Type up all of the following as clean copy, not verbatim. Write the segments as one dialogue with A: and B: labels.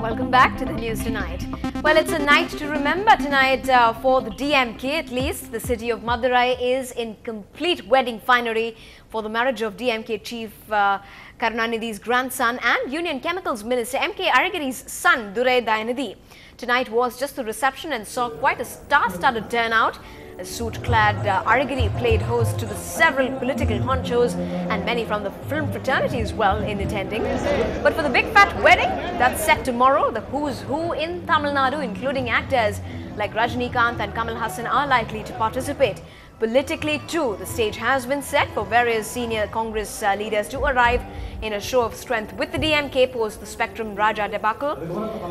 A: Welcome back to the news tonight. Well, it's a night to remember tonight for the DMK at least. The city of Madurai is in complete wedding finery for the marriage of DMK chief Karunanidhi's grandson and Union Chemicals Minister M.K. Alagiri's son Durai Dayanidhi. Tonight was just the reception and saw quite a star-studded turnout. A suit-clad Alagiri played host to the several political honchos and many from the film fraternity as well in attending. But for the big fat wedding that's set tomorrow, the who's who in Tamil Nadu, including actors like Rajinikanth and Kamal Hassan, are likely to participate. Politically too, the stage has been set for various senior Congress leaders to arrive in a show of strength with the DMK post the Spectrum Raja debacle.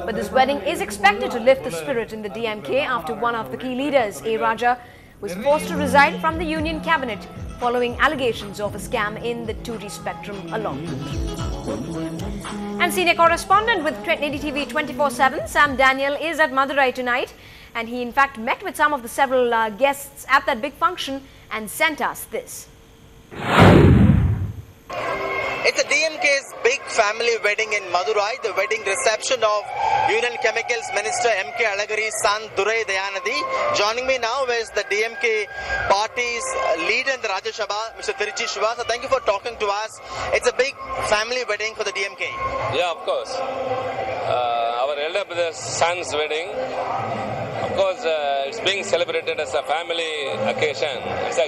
A: But this wedding is expected to lift the spirit in the DMK after one of the key leaders, A. Raja, was forced to resign from the union cabinet following allegations of a scam in the 2G spectrum allotment. And senior correspondent with NDTV 24/7, Sam Daniel, is at Madurai tonight. And he in fact met with some of the several guests at that big function and sent us this.
B: It's a DMK's big family wedding in Madurai, the wedding reception of Union Chemicals Minister M.K. Alagiri's son Durai Dayanidhi. Joining me now is the DMK party's leader in the Rajya Sabha, Mr. Tiruchi Siva. So thank you for talking to us. It's a big family wedding for the DMK.
C: Yeah, of course. Our elder brother's son's wedding. Of course, it's being celebrated as a family occasion. It's a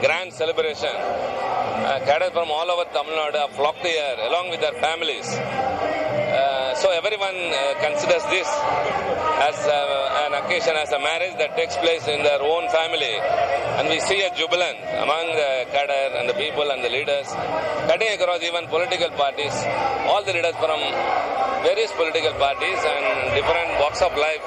C: grand celebration. Cadets from all over Tamil Nadu have flocked here along with their families. So everyone considers this as an occasion, as a marriage that takes place in their own family. And we see a jubilant among the cadre and the people and the leaders, cutting across even political parties. All the leaders from various political parties and different walks of life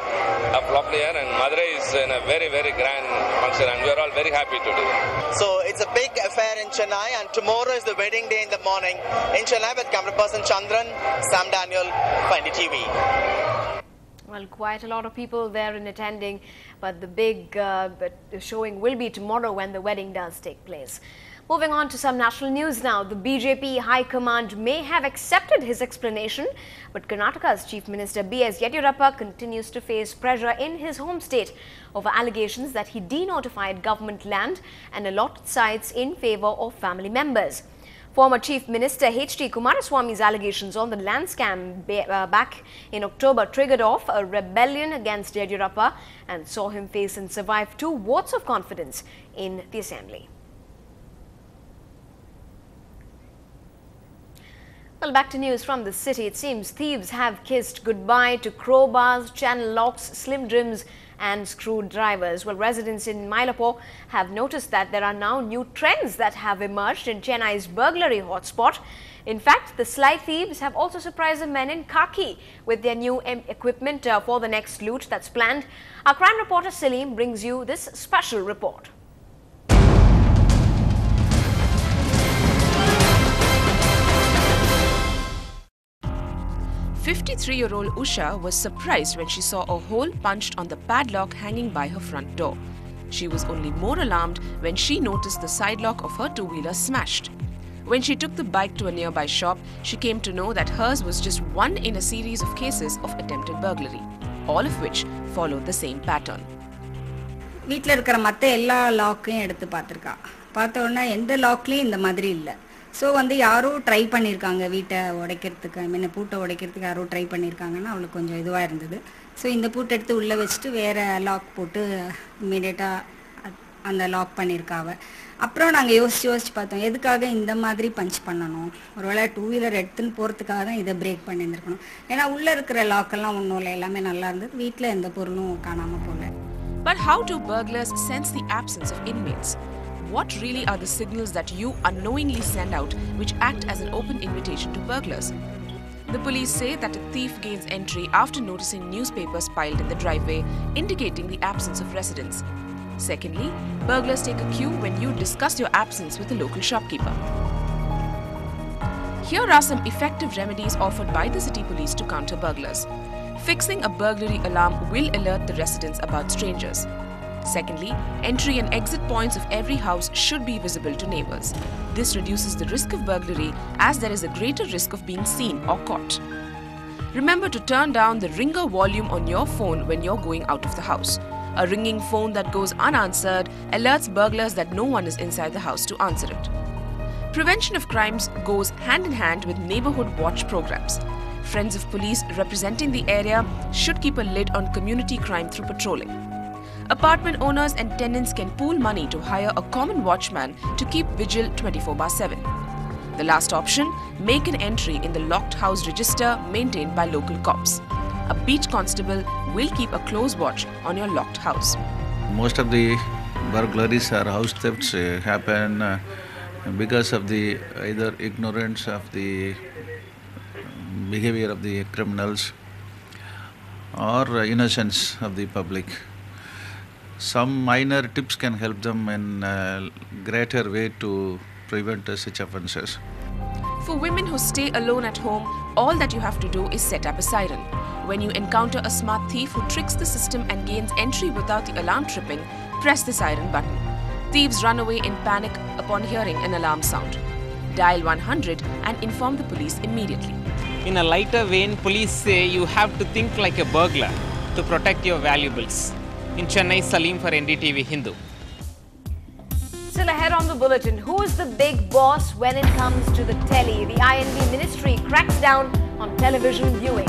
C: have flocked here, and Madurai is in a very grand function, and we are all very happy to do it.
B: So it's a big affair in Chennai, and tomorrow is the wedding day in the morning in Chennai with camera person Chandran, Sam Daniel, NDTV.
A: Well, quite a lot of people there in attending, but the big showing will be tomorrow when the wedding does take place. Moving on to some national news now. The BJP High Command may have accepted his explanation, but Karnataka's Chief Minister B.S. Yediyurappa continues to face pressure in his home state over allegations that he denotified government land and allotted sites in favour of family members. Former Chief Minister H.D. Kumaraswamy's allegations on the land scam back in October triggered off a rebellion against Yediyurappa and saw him face and survive 2 votes of confidence in the Assembly. Well, back to news from the city. It seems thieves have kissed goodbye to crowbars, channel locks, slim trims and screwdrivers. Well, residents in Mylapore have noticed that there are now new trends that have emerged in Chennai's burglary hotspot. In fact, the sly thieves have also surprised the men in khaki with their new equipment for the next loot that's planned. Our crime reporter Salim brings you this special report.
D: 53-year-old Usha was surprised when she saw a hole punched on the padlock hanging by her front door. She was only more alarmed when she noticed the side lock of her two-wheeler smashed. When she took the bike to a nearby shop, she came to know that hers was just one in a series of cases of attempted burglary, all of which followed the same pattern.
E: வீட்ல இருக்கிற மத்த எல்லா லாக்கையும் எடுத்து பார்த்திருக்கா. பார்த்த உடனே எந்த லாக்லயும் இந்த மாதிரி இல்ல. சோ யாரோ ட்ரை பண்ணிருக்காங்க வீட்டை உடைக்கிறதுக்கு, பூட்டை உடைக்கிறதுக்கு யாரோ ட்ரை பண்ணிருக்காங்கன்னா அவளுக்கு கொஞ்சம் இதுவா இருந்தது. சோ இந்த பூட்டை எடுத்து உள்ள வச்சிட்டு வேற லாக் போட்டு இமிடியேட்டா அந்த லாக் பண்ணிருக்காவ. அப்புறம் நாங்க யோசிச்சு பார்த்தோம் எதுக்காக இந்த மாதிரி பஞ்ச் பண்ணணும். ஒருவேளை டூ வீலர் எடுத்துன்னு போறதுக்காக தான் இதை பிரேக் பண்ணியிருக்கணும். ஏன்னா உள்ள இருக்கிற லாக் எல்லாம் ஒண்ணும் இல்லை, எல்லாமே நல்லா இருந்தது. வீட்ல எந்த பொருளும் காணாம போல.
D: But how do burglars sense the absence of inmates? What really are the signals that you unknowingly send out which act as an open invitation to burglars? The police say that a thief gains entry after noticing newspapers piled in the driveway, indicating the absence of residents. Secondly, burglars take a cue when you discuss your absence with a local shopkeeper. Here are some effective remedies offered by the city police to counter burglars. Fixing a burglary alarm will alert the residents about strangers. Secondly, entry and exit points of every house should be visible to neighbors. This reduces the risk of burglary as there is a greater risk of being seen or caught. Remember to turn down the ringer volume on your phone when you're going out of the house. A ringing phone that goes unanswered alerts burglars that no one is inside the house to answer it. Prevention of crimes goes hand in hand with neighborhood watch programs. Friends of police representing the area should keep a lid on community crime through patrolling. Apartment owners and tenants can pool money to hire a common watchman to keep vigil 24/7. The last option, make an entry in the locked house register maintained by local cops. A beat constable will keep a close watch on your locked house.
F: Most of the burglaries or house thefts happen because of the either ignorance of the behavior of the criminals or innocence of the public. Some minor tips can help them in a greater way to prevent such offences.
D: For women who stay alone at home, all that you have to do is set up a siren. When you encounter a smart thief who tricks the system and gains entry without the alarm tripping, press the siren button. Thieves run away in panic upon hearing an alarm sound. Dial 100 and inform the police immediately.
G: In a lighter vein, police say you have to think like a burglar to protect your valuables. In Chennai, Salim for NDTV Hindu.
A: Still ahead on the bulletin, who is the big boss when it comes to the telly? The INB ministry cracks down on television viewing.